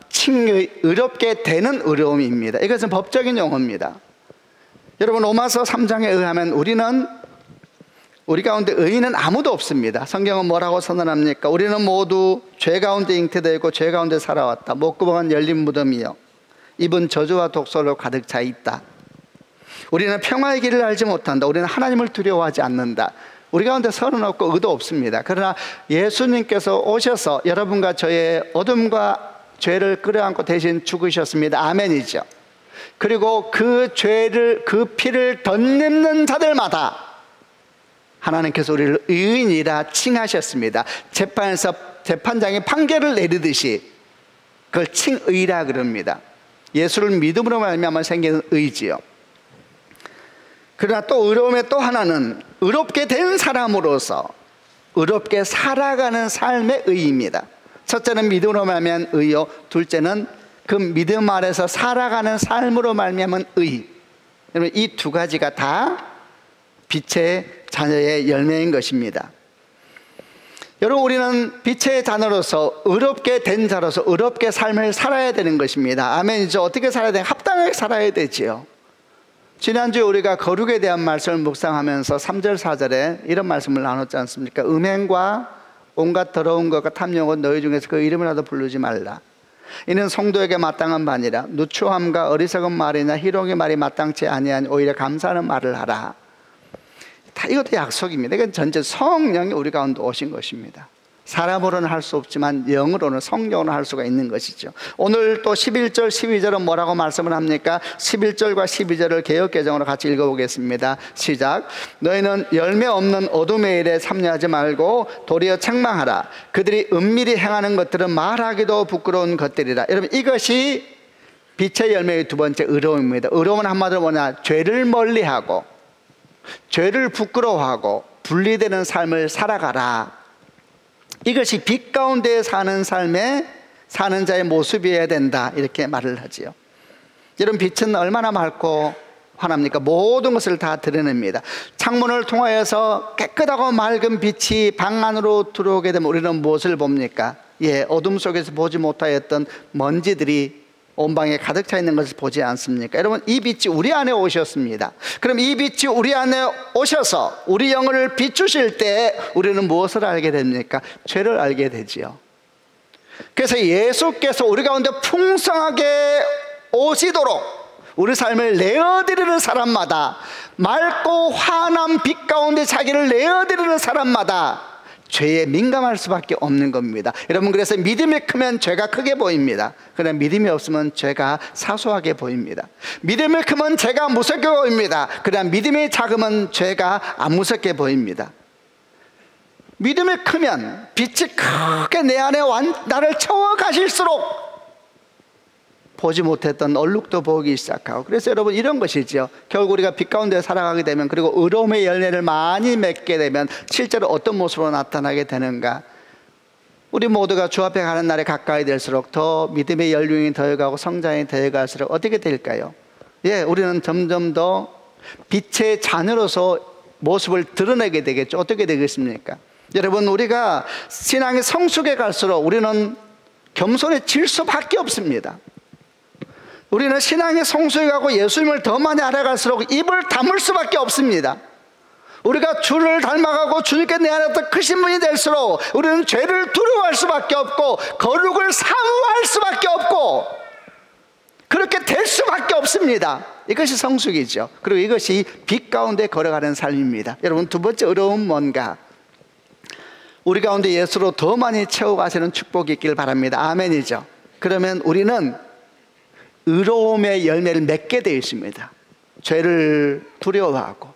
의롭게 되는 의로움입니다. 이것은 법적인 용어입니다. 여러분 로마서 3장에 의하면 우리 가운데 의인은 아무도 없습니다. 성경은 뭐라고 선언합니까? 우리는 모두 죄 가운데 잉태되어 있고 죄 가운데 살아왔다. 목구멍은 열린 무덤이요 입은 저주와 독설로 가득 차 있다. 우리는 평화의 길을 알지 못한다. 우리는 하나님을 두려워하지 않는다. 우리 가운데 선은 없고 의도 없습니다. 그러나 예수님께서 오셔서 여러분과 저의 어둠과 죄를 끌어안고 대신 죽으셨습니다. 아멘이죠. 그리고 그 피를 덧입는 자들마다 하나님께서 우리를 의인이라 칭하셨습니다. 재판에서 재판장이 판결을 내리듯이 그걸 칭의라 그럽니다. 예수를 믿음으로 말미암아 생기는 의지요. 그러나 또 의로움의 또 하나는 의롭게 된 사람으로서 의롭게 살아가는 삶의 의입니다. 첫째는 믿음으로 말미암은 의요, 둘째는 그 믿음 아래서 살아가는 삶으로 말미암은 의. 여러분 이 두 가지가 다 빛의 자녀의 열매인 것입니다. 여러분 우리는 빛의 자녀로서 의롭게 된 자로서 의롭게 삶을 살아야 되는 것입니다. 아멘이죠. 어떻게 살아야 돼요? 합당하게 살아야 되지요. 지난주에 우리가 거룩에 대한 말씀을 묵상하면서 3절 4절에 이런 말씀을 나눴지 않습니까? 음행과 온갖 더러운 것과 탐욕은 너희 중에서 그 이름이라도 부르지 말라. 이는 성도에게 마땅한 바니라. 누추함과 어리석은 말이나 희롱의 말이 마땅치 아니하니 오히려 감사하는 말을 하라. 다 이것도 약속입니다. 이건 전체 성령이 우리 가운데 오신 것입니다. 사람으로는 할 수 없지만 영으로는 성령으로 할 수가 있는 것이죠. 오늘 또 11절 12절은 뭐라고 말씀을 합니까? 11절과 12절을 개역개정으로 같이 읽어보겠습니다. 시작. 너희는 열매 없는 어둠의 일에 참여하지 말고 도리어 책망하라. 그들이 은밀히 행하는 것들은 말하기도 부끄러운 것들이라. 여러분 이것이 빛의 열매의 두 번째 의로움입니다. 의로움은 한마디로 뭐냐? 죄를 멀리하고 죄를 부끄러워하고 분리되는 삶을 살아가라. 이것이 빛 가운데 사는 삶에 사는 자의 모습이어야 된다 이렇게 말을 하지요. 여러분 빛은 얼마나 맑고 환합니까? 모든 것을 다 드러냅니다. 창문을 통하여서 깨끗하고 맑은 빛이 방 안으로 들어오게 되면 우리는 무엇을 봅니까? 어둠 속에서 보지 못하였던 먼지들이 온 방에 가득 차 있는 것을 보지 않습니까? 여러분 이 빛이 우리 안에 오셨습니다. 그럼 이 빛이 우리 안에 오셔서 우리 영혼을 비추실 때 우리는 무엇을 알게 됩니까? 죄를 알게 되지요. 그래서 예수께서 우리 가운데 풍성하게 오시도록 우리 삶을 내어드리는 사람마다, 맑고 환한 빛 가운데 자기를 내어드리는 사람마다 죄에 민감할 수밖에 없는 겁니다. 여러분 그래서 믿음이 크면 죄가 크게 보입니다. 그러나 믿음이 없으면 죄가 사소하게 보입니다. 믿음이 크면 죄가 무섭게 보입니다. 그러나 믿음이 작으면 죄가 안 무섭게 보입니다. 믿음이 크면 빛이 크게 내 안에 나를 채워 가실수록 보지 못했던 얼룩도 보기 시작하고, 그래서 여러분 이런 것이죠. 결국 우리가 빛 가운데 살아가게 되면, 그리고 의로움의 열매를 많이 맺게 되면 실제로 어떤 모습으로 나타나게 되는가? 우리 모두가 주 앞에 가는 날에 가까이 될수록 더 믿음의 연륜이 더해가고 성장이 더해갈수록 어떻게 될까요? 우리는 점점 더 빛의 자녀로서 모습을 드러내게 되겠죠. 어떻게 되겠습니까? 여러분 우리가 신앙의 성숙에 갈수록 우리는 겸손해질 수밖에 없습니다. 우리는 신앙의 성숙에 가고 예수님을 더 많이 알아갈수록 입을 다물 수밖에 없습니다. 우리가 주를 닮아가고 주님께 내 안에 더 크신 분이 될수록 우리는 죄를 두려워할 수밖에 없고 거룩을 사모할 수밖에 없고, 그렇게 될 수밖에 없습니다. 이것이 성숙이죠. 그리고 이것이 빛 가운데 걸어가는 삶입니다. 여러분, 두 번째 어려움은 뭔가? 우리 가운데 예수로 더 많이 채워가시는 축복이 있길 바랍니다. 아멘이죠. 그러면 우리는 의로움의 열매를 맺게 되어 있습니다. 죄를 두려워하고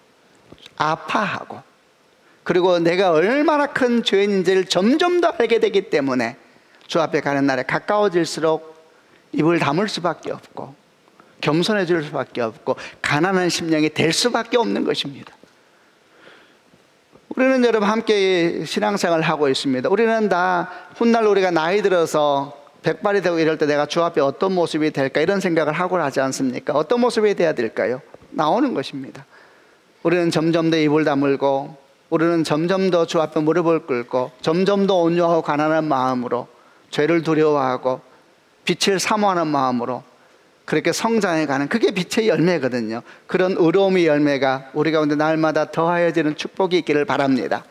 아파하고, 그리고 내가 얼마나 큰 죄인인지를 점점 더 알게 되기 때문에 주 앞에 가는 날에 가까워질수록 입을 다물 수밖에 없고 겸손해질 수밖에 없고 가난한 심령이 될 수밖에 없는 것입니다. 우리는 여러분 함께 신앙생활을 하고 있습니다. 우리는 다 훗날 우리가 나이 들어서 백발이 되고 이럴 때 내가 주 앞에 어떤 모습이 될까 이런 생각을 하고 하지 않습니까? 어떤 모습이 돼야 될까요? 나오는 것입니다. 우리는 점점 더 입을 다물고, 우리는 점점 더 주 앞에 무릎을 꿇고, 점점 더 온유하고 가난한 마음으로, 죄를 두려워하고 빛을 사모하는 마음으로 그렇게 성장해가는, 그게 빛의 열매거든요. 그런 의로움의 열매가 우리 가운데 날마다 더하여지는 축복이 있기를 바랍니다.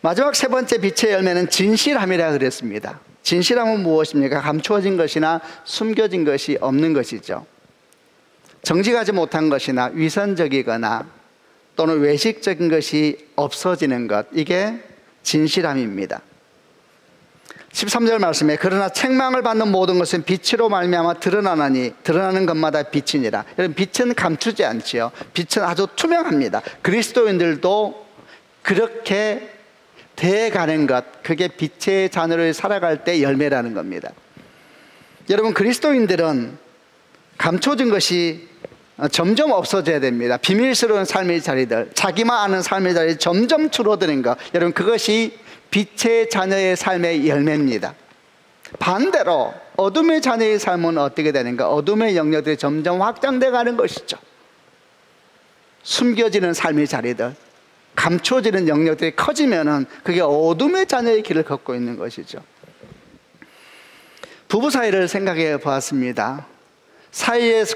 마지막 세 번째 빛의 열매는 진실함이라 그랬습니다. 진실함은 무엇입니까? 감추어진 것이나 숨겨진 것이 없는 것이죠. 정직하지 못한 것이나 위선적이거나 또는 외식적인 것이 없어지는 것, 이게 진실함입니다. 13절 말씀에 그러나 책망을 받는 모든 것은 빛으로 말미암아 드러나나니 드러나는 것마다 빛이니라. 여러분, 빛은 감추지 않지요. 빛은 아주 투명합니다. 그리스도인들도 그렇게 돼가는 것, 그게 빛의 자녀로 살아갈 때 열매라는 겁니다. 여러분, 그리스도인들은 감춰진 것이 점점 없어져야 됩니다. 비밀스러운 삶의 자리들, 자기만 아는 삶의 자리 점점 줄어드는 것, 여러분, 그것이 빛의 자녀의 삶의 열매입니다. 반대로 어둠의 자녀의 삶은 어떻게 되는가? 어둠의 영역들이 점점 확장돼 가는 것이죠. 숨겨지는 삶의 자리들, 감추어지는 영역들이 커지면은 그게 어둠의 자녀의 길을 걷고 있는 것이죠. 부부 사이를 생각해 보았습니다. 사이의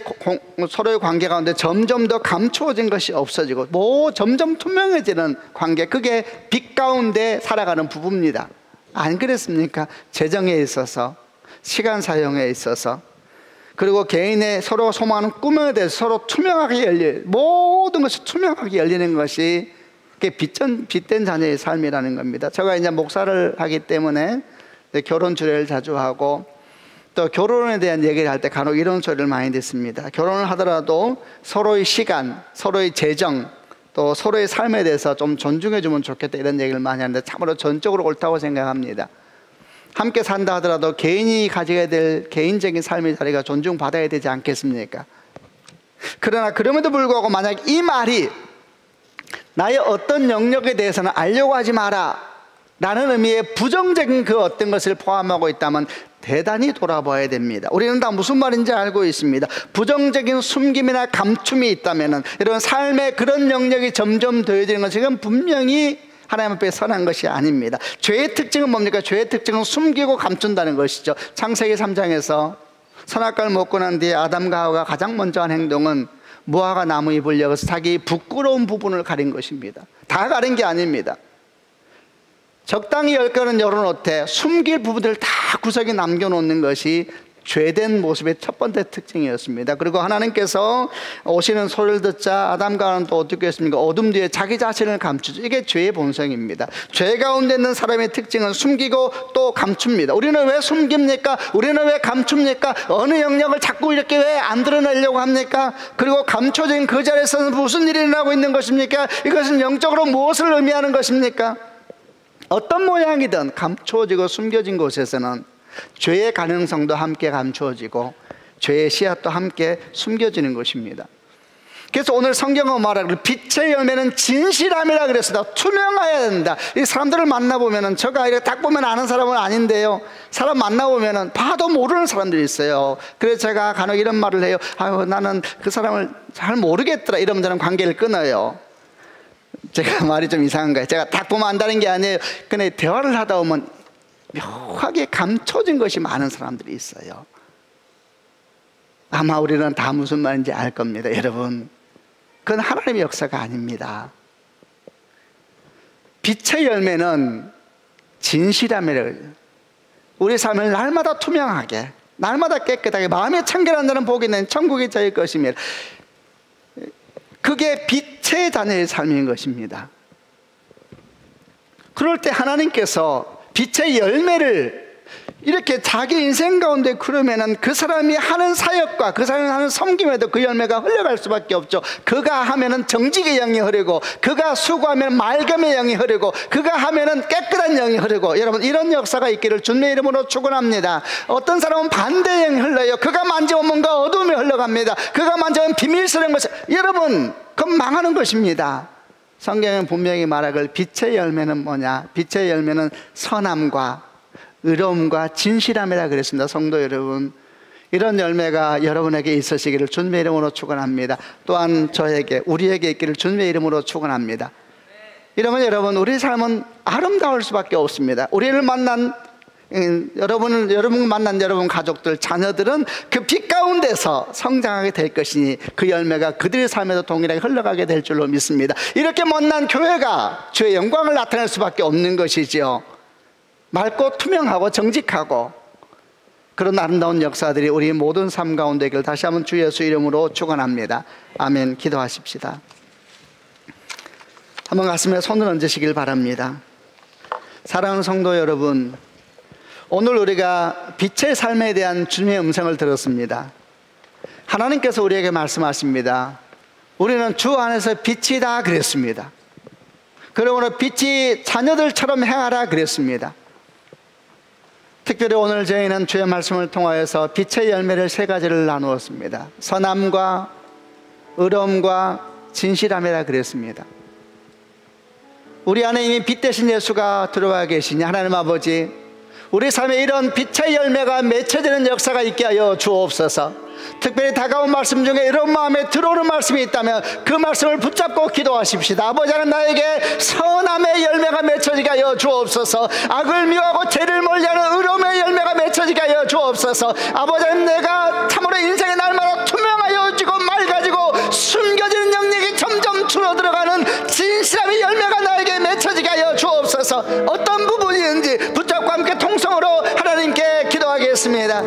서로의 관계 가운데 점점 더 감추어진 것이 없어지고 점점 투명해지는 관계, 그게 빛 가운데 살아가는 부부입니다. 안 그랬습니까? 재정에 있어서, 시간 사용에 있어서, 그리고 개인의 서로 소망하는 꿈에 대해서 서로 투명하게 모든 것이 투명하게 열리는 것이 그게 빛된 자녀의 삶이라는 겁니다. 제가 이제 목사를 하기 때문에 결혼 주례를 자주 하고, 또 결혼에 대한 얘기를 할 때 간혹 이런 소리를 많이 듣습니다. 결혼을 하더라도 서로의 시간, 서로의 재정, 또 서로의 삶에 대해서 좀 존중해 주면 좋겠다, 이런 얘기를 많이 하는데 참으로 전적으로 옳다고 생각합니다. 함께 산다 하더라도 개인이 가져야 될 개인적인 삶의 자리가 존중받아야 되지 않겠습니까? 그러나 그럼에도 불구하고 만약 이 말이 나의 어떤 영역에 대해서는 알려고 하지 마라 라는 의미의 부정적인 그 어떤 것을 포함하고 있다면 대단히 돌아봐야 됩니다. 우리는 다 무슨 말인지 알고 있습니다. 부정적인 숨김이나 감춤이 있다면 이런 삶의 그런 영역이 점점 더해지는 것은 이건 분명히 하나님 앞에 선한 것이 아닙니다. 죄의 특징은 뭡니까? 죄의 특징은 숨기고 감춘다는 것이죠. 창세기 3장에서 선악과를 먹고 난 뒤에 아담과 하와가 가장 먼저 한 행동은 무화과 나무 잎을 열어서 자기 부끄러운 부분을 가린 것입니다. 다 가린 게 아닙니다. 적당히 열 거는 열어놓되 숨길 부분들을 다 구석에 남겨놓는 것이 죄된 모습의 첫 번째 특징이었습니다. 그리고 하나님께서 오시는 소리를 듣자 아담과 하와는 또 어떻게 했습니까? 어둠 뒤에 자기 자신을 감추죠. 이게 죄의 본성입니다. 죄 가운데 있는 사람의 특징은 숨기고 또 감춥니다. 우리는 왜 숨깁니까? 우리는 왜 감춥니까? 어느 영역을 자꾸 이렇게 왜 안 드러내려고 합니까? 그리고 감춰진 그 자리에서는 무슨 일이 일어나고 있는 것입니까? 이것은 영적으로 무엇을 의미하는 것입니까? 어떤 모양이든 감추어지고 숨겨진 곳에서는 죄의 가능성도 함께 감추어지고 죄의 씨앗도 함께 숨겨지는 것입니다. 그래서 오늘 성경은 말하기를 빛의 열매는 진실함이라 그랬습니다. 투명해야 된다. 이 사람들을 만나보면은, 제가 이렇게 딱 보면 아는 사람은 아닌데요, 사람 만나보면은 봐도 모르는 사람들이 있어요. 그래서 제가 간혹 이런 말을 해요. 아유, 나는 그 사람을 잘 모르겠더라 이러면 저는 관계를 끊어요. 제가 말이 좀 이상한 거예요. 제가 딱 보면 안다는 게 아니에요. 근데 대화를 하다 보면 묘하게 감춰진 것이 많은 사람들이 있어요. 아마 우리는 다 무슨 말인지 알 겁니다. 여러분, 그건 하나님의 역사가 아닙니다. 빛의 열매는 진실함이라고 해요. 우리 삶을 날마다 투명하게, 날마다 깨끗하게 마음이 청결한 자는 복이 있는 천국이 저희 것이며, 그게 빛의 자녀의 삶인 것입니다. 그럴 때 하나님께서 빛의 열매를 이렇게 자기 인생 가운데 그러면은 그 사람이 하는 사역과 그 사람이 하는 섬김에도 그 열매가 흘러갈 수밖에 없죠. 그가 하면은 정직의 영이 흐르고, 그가 수고하면 맑음의 영이 흐르고, 그가 하면은 깨끗한 영이 흐르고, 여러분 이런 역사가 있기를 주님의 이름으로 축원합니다. 어떤 사람은 반대의 영이 흘러요. 그가 만지면 뭔가 어둠이 흘러갑니다. 그가 만지면 비밀스러운 것이, 여러분 그건 망하는 것입니다. 성경은 분명히 말하길 빛의 열매는 뭐냐? 빛의 열매는 선함과 의로움과 진실함이라 그랬습니다. 성도 여러분, 이런 열매가 여러분에게 있으시기를 주님의 이름으로 축원합니다. 또한 저에게, 우리에게 있기를 주님의 이름으로 축원합니다. 이러면 여러분, 우리 삶은 아름다울 수밖에 없습니다. 우리를 만난 여러분 만난 여러분 가족들, 자녀들은 그 빛 가운데서 성장하게 될 것이니 그 열매가 그들의 삶에도 동일하게 흘러가게 될 줄로 믿습니다. 이렇게 만난 교회가 주의 영광을 나타낼 수밖에 없는 것이지요. 맑고 투명하고 정직하고 그런 아름다운 역사들이 우리 모든 삶 가운데 있기를 다시 한번 주 예수 이름으로 축원합니다. 아멘. 기도하십시다. 한번 가슴에 손을 얹으시길 바랍니다. 사랑하는 성도 여러분, 오늘 우리가 빛의 삶에 대한 주님의 음성을 들었습니다. 하나님께서 우리에게 말씀하십니다. 우리는 주 안에서 빛이다 그랬습니다. 그러므로 빛이 자녀들처럼 행하라 그랬습니다. 특별히 오늘 저희는 주의 말씀을 통하여서 빛의 열매를 세 가지를 나누었습니다. 선함과 의로움과 진실함이라 그랬습니다. 우리 안에 이미 빛 대신 예수가 들어와 계시니 하나님 아버지, 우리 삶에 이런 빛의 열매가 맺혀지는 역사가 있게 하여 주옵소서. 특별히 다가온 말씀 중에 이런 마음에 들어오는 말씀이 있다면 그 말씀을 붙잡고 기도하십시다. 아버지 하나님, 나에게 선함의 열매가 맺혀지게 하여 주옵소서. 악을 미워하고 죄를 멀리하는 의로움의 열매가 맺혀지게 하여 주옵소서. 아버지 하나님, 내가 참으로 인생의 날마다 투명하여지고 맑아지고 숨겨지는 영역이 점점 줄어들어가는 진실함의 열매가 나에게 맺혀지게 하여 주옵소서. 어떤 부분이든지 붙잡고 함께 통성으로 하나님께 기도하겠습니다.